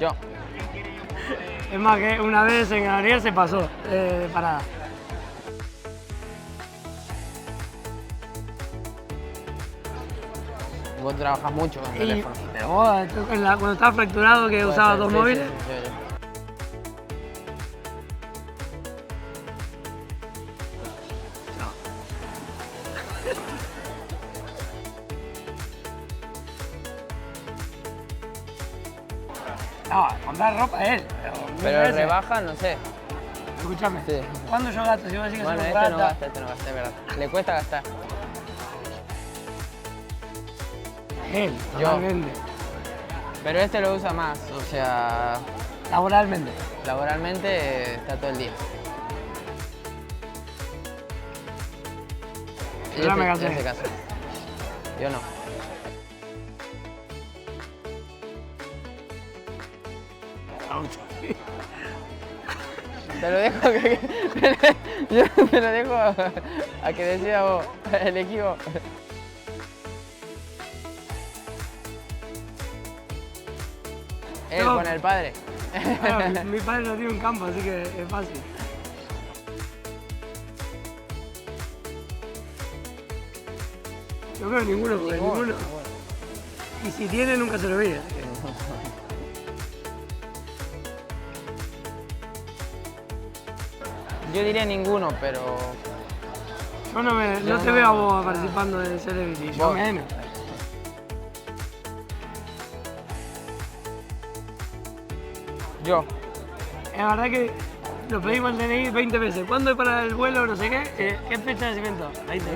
Yo. Es más que una vez en Ariel se pasó de parada. Vos trabajas mucho con el teléfono. Pero vos, tú cuando estabas fracturado que Puede usabas ser, dos sí, móviles. sí. No, comprar ropa él. Pero veces. rebaja, no sé. Escúchame, Sí. ¿cuándo yo gasto? Si vos decís que Bueno, soy un este no rata. gasta, es verdad. Le cuesta gastar. Él, Yo. totalmente. Pero este lo usa más, o sea, Laboralmente. laboralmente está todo el día. Yo ya me casé. Ya se casó. Yo no. Te lo dejo yo te lo dejo a que decida vos, elegí vos. Él No. con el padre. Bueno, mi padre no tiene un campo, así que es fácil. Yo creo que ninguno, porque ninguno. Y si tiene, nunca se lo veía. Yo diría ninguno, pero Yo no te veo a vos participando de Celebrity, yo Vos. menos. yo. Es verdad que lo pedimos el DNI 20 veces. ¿Cuándo es para el vuelo? No sé qué. ¿Qué fecha de nacimiento? 20.